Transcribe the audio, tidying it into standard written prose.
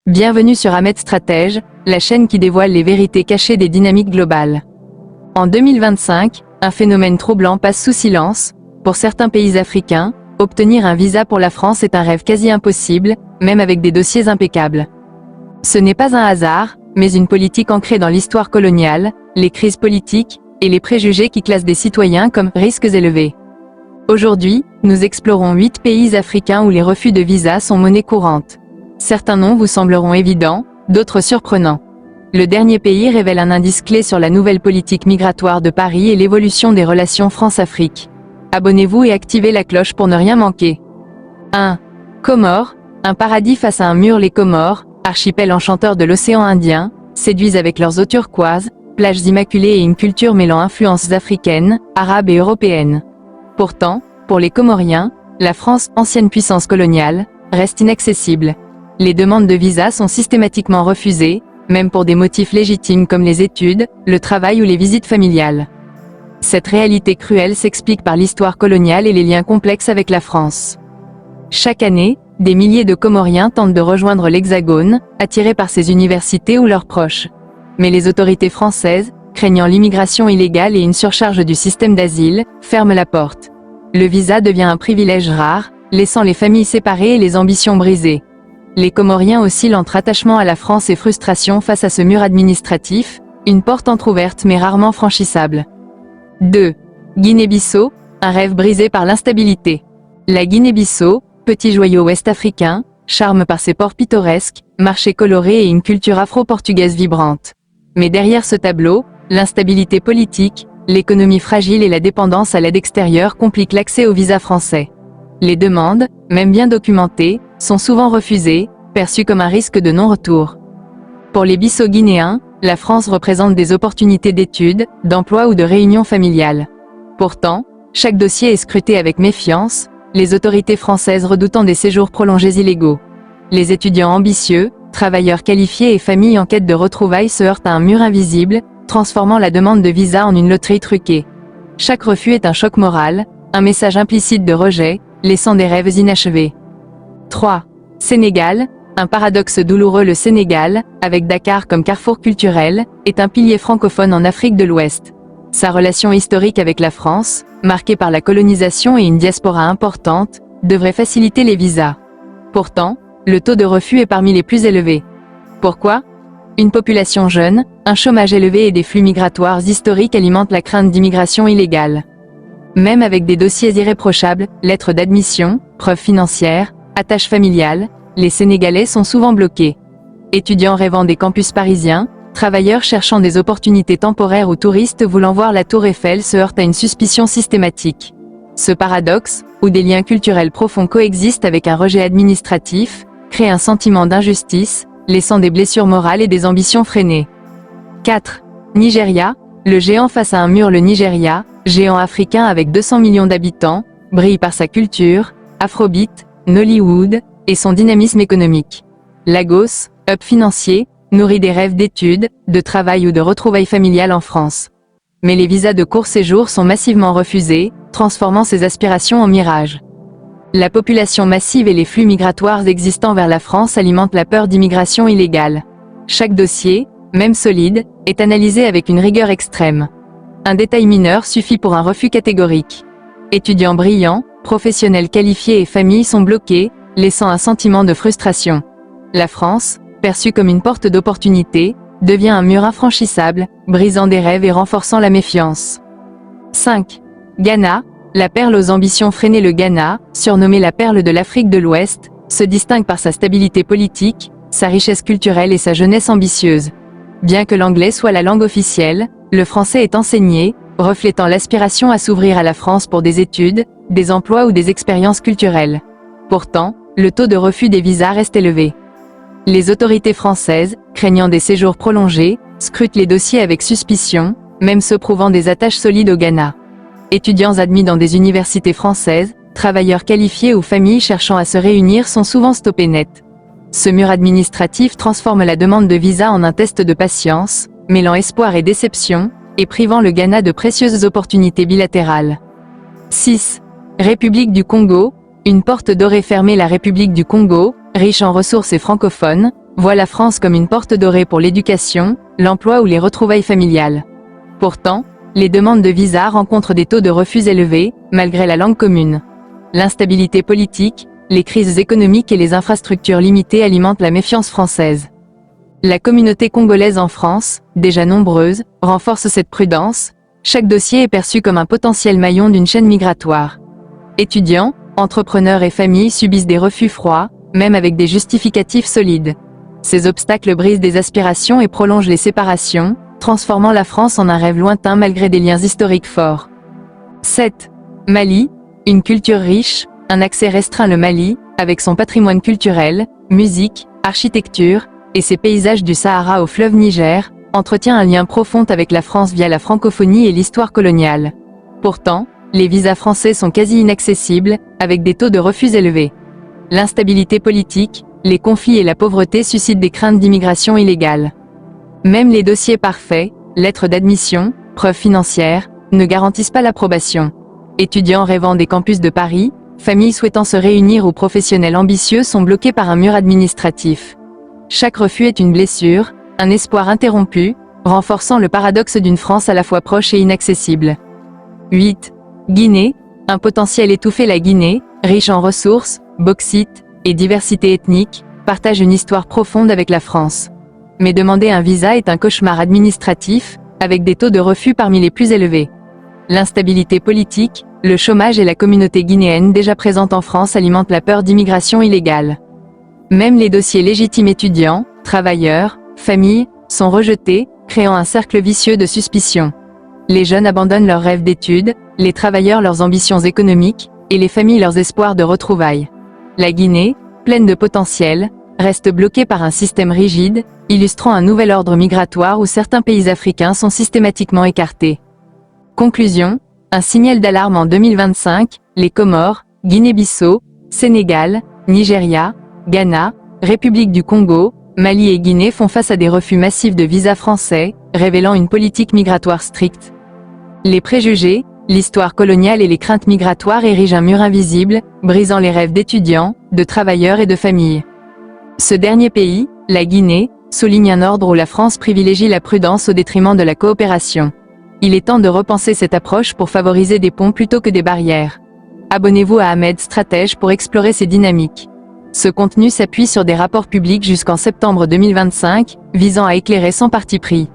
Bienvenue sur Ahmed Stratège, la chaîne qui dévoile les vérités cachées des dynamiques globales. En 2025, un phénomène troublant passe sous silence. Pour certains pays africains, obtenir un visa pour la France est un rêve quasi impossible, même avec des dossiers impeccables. Ce n'est pas un hasard, mais une politique ancrée dans l'histoire coloniale, les crises politiques, et les préjugés qui classent des citoyens comme « risques élevés ». Aujourd'hui, nous explorons 8 pays africains où les refus de visa sont monnaie courante. Certains noms vous sembleront évidents, d'autres surprenants. Le dernier pays révèle un indice clé sur la nouvelle politique migratoire de Paris et l'évolution des relations France-Afrique. Abonnez-vous et activez la cloche pour ne rien manquer. 1. Comores, un paradis face à un mur. Les Comores, archipel enchanteur de l'océan Indien, séduisent avec leurs eaux turquoises, plages immaculées et une culture mêlant influences africaines, arabes et européennes. Pourtant, pour les Comoriens, la France, ancienne puissance coloniale, reste inaccessible. Les demandes de visa sont systématiquement refusées, même pour des motifs légitimes comme les études, le travail ou les visites familiales. Cette réalité cruelle s'explique par l'histoire coloniale et les liens complexes avec la France. Chaque année, des milliers de Comoriens tentent de rejoindre l'Hexagone, attirés par ces universités ou leurs proches. Mais les autorités françaises, craignant l'immigration illégale et une surcharge du système d'asile, ferment la porte. Le visa devient un privilège rare, laissant les familles séparées et les ambitions brisées. Les Comoriens oscillent entre attachement à la France et frustration face à ce mur administratif, une porte entrouverte mais rarement franchissable. 2. Guinée-Bissau, un rêve brisé par l'instabilité. La Guinée-Bissau, petit joyau ouest-africain, charme par ses ports pittoresques, marchés colorés et une culture afro-portugaise vibrante. Mais derrière ce tableau, l'instabilité politique, l'économie fragile et la dépendance à l'aide extérieure compliquent l'accès au visa français. Les demandes, même bien documentées, sont souvent refusées, perçues comme un risque de non-retour. Pour les Bissau-Guinéens, la France représente des opportunités d'études, d'emploi ou de réunions familiales. Pourtant, chaque dossier est scruté avec méfiance, les autorités françaises redoutant des séjours prolongés illégaux. Les étudiants ambitieux, travailleurs qualifiés et familles en quête de retrouvailles se heurtent à un mur invisible, transformant la demande de visa en une loterie truquée. Chaque refus est un choc moral, un message implicite de rejet, laissant des rêves inachevés. 3. Sénégal, un paradoxe douloureux. Le Sénégal, avec Dakar comme carrefour culturel, est un pilier francophone en Afrique de l'Ouest. Sa relation historique avec la France, marquée par la colonisation et une diaspora importante, devrait faciliter les visas. Pourtant, le taux de refus est parmi les plus élevés. Pourquoi ? Une population jeune, un chômage élevé et des flux migratoires historiques alimentent la crainte d'immigration illégale. Même avec des dossiers irréprochables, lettres d'admission, preuves financières, attaches familiales, les Sénégalais sont souvent bloqués. Étudiants rêvant des campus parisiens, travailleurs cherchant des opportunités temporaires ou touristes voulant voir la Tour Eiffel se heurtent à une suspicion systématique. Ce paradoxe, où des liens culturels profonds coexistent avec un rejet administratif, crée un sentiment d'injustice, laissant des blessures morales et des ambitions freinées. 4. Nigeria, le géant face à un mur. Le Nigeria, géant africain avec 200 millions d'habitants, brille par sa culture, afrobeat, Nollywood, et son dynamisme économique. Lagos, hub financier, nourrit des rêves d'études, de travail ou de retrouvailles familiales en France. Mais les visas de court séjour sont massivement refusés, transformant ses aspirations en mirage. La population massive et les flux migratoires existants vers la France alimentent la peur d'immigration illégale. Chaque dossier, même solide, est analysé avec une rigueur extrême. Un détail mineur suffit pour un refus catégorique. Étudiants brillants, professionnels qualifiés et familles sont bloqués, laissant un sentiment de frustration. La France, perçue comme une porte d'opportunité, devient un mur infranchissable, brisant des rêves et renforçant la méfiance. 5. Ghana, la perle aux ambitions freinées. Le Ghana, surnommé la perle de l'Afrique de l'Ouest, se distingue par sa stabilité politique, sa richesse culturelle et sa jeunesse ambitieuse. Bien que l'anglais soit la langue officielle, le français est enseigné, reflétant l'aspiration à s'ouvrir à la France pour des études, des emplois ou des expériences culturelles. Pourtant, le taux de refus des visas reste élevé. Les autorités françaises, craignant des séjours prolongés, scrutent les dossiers avec suspicion, même ceux prouvant des attaches solides au Ghana. Étudiants admis dans des universités françaises, travailleurs qualifiés ou familles cherchant à se réunir sont souvent stoppés net. Ce mur administratif transforme la demande de visa en un test de patience, mêlant espoir et déception, et privant le Ghana de précieuses opportunités bilatérales. 6. République du Congo, une porte dorée fermée. La République du Congo, riche en ressources et francophone, voit la France comme une porte dorée pour l'éducation, l'emploi ou les retrouvailles familiales. Pourtant, les demandes de visa rencontrent des taux de refus élevés, malgré la langue commune. L'instabilité politique, les crises économiques et les infrastructures limitées alimentent la méfiance française. La communauté congolaise en France, déjà nombreuse, renforce cette prudence. Chaque dossier est perçu comme un potentiel maillon d'une chaîne migratoire. Étudiants, entrepreneurs et familles subissent des refus froids, même avec des justificatifs solides. Ces obstacles brisent des aspirations et prolongent les séparations, transformant la France en un rêve lointain malgré des liens historiques forts. 7. Mali, une culture riche, un accès restreint. Le Mali, avec son patrimoine culturel, musique, architecture, et ses paysages du Sahara au fleuve Niger, entretient un lien profond avec la France via la francophonie et l'histoire coloniale. Pourtant, les visas français sont quasi inaccessibles, avec des taux de refus élevés. L'instabilité politique, les conflits et la pauvreté suscitent des craintes d'immigration illégale. Même les dossiers parfaits, lettres d'admission, preuves financières, ne garantissent pas l'approbation. Étudiants rêvant des campus de Paris, familles souhaitant se réunir ou professionnels ambitieux sont bloqués par un mur administratif. Chaque refus est une blessure, un espoir interrompu, renforçant le paradoxe d'une France à la fois proche et inaccessible. 8. Guinée, un potentiel étouffé. La Guinée, riche en ressources, bauxite et diversité ethnique, partage une histoire profonde avec la France. Mais demander un visa est un cauchemar administratif, avec des taux de refus parmi les plus élevés. L'instabilité politique, le chômage et la communauté guinéenne déjà présente en France alimentent la peur d'immigration illégale. Même les dossiers légitimes étudiants, travailleurs, familles, sont rejetés, créant un cercle vicieux de suspicion. Les jeunes abandonnent leurs rêves d'études, les travailleurs leurs ambitions économiques, et les familles leurs espoirs de retrouvailles. La Guinée, pleine de potentiel, reste bloquée par un système rigide, illustrant un nouvel ordre migratoire où certains pays africains sont systématiquement écartés. Conclusion, un signal d'alarme en 2025, les Comores, Guinée-Bissau, Sénégal, Nigeria, Ghana, République du Congo, Mali et Guinée font face à des refus massifs de visas français, révélant une politique migratoire stricte. Les préjugés, l'histoire coloniale et les craintes migratoires érigent un mur invisible, brisant les rêves d'étudiants, de travailleurs et de familles. Ce dernier pays, la Guinée, souligne un ordre où la France privilégie la prudence au détriment de la coopération. Il est temps de repenser cette approche pour favoriser des ponts plutôt que des barrières. Abonnez-vous à Ahmed Stratège pour explorer ces dynamiques. Ce contenu s'appuie sur des rapports publics jusqu'en septembre 2025, visant à éclairer sans parti pris.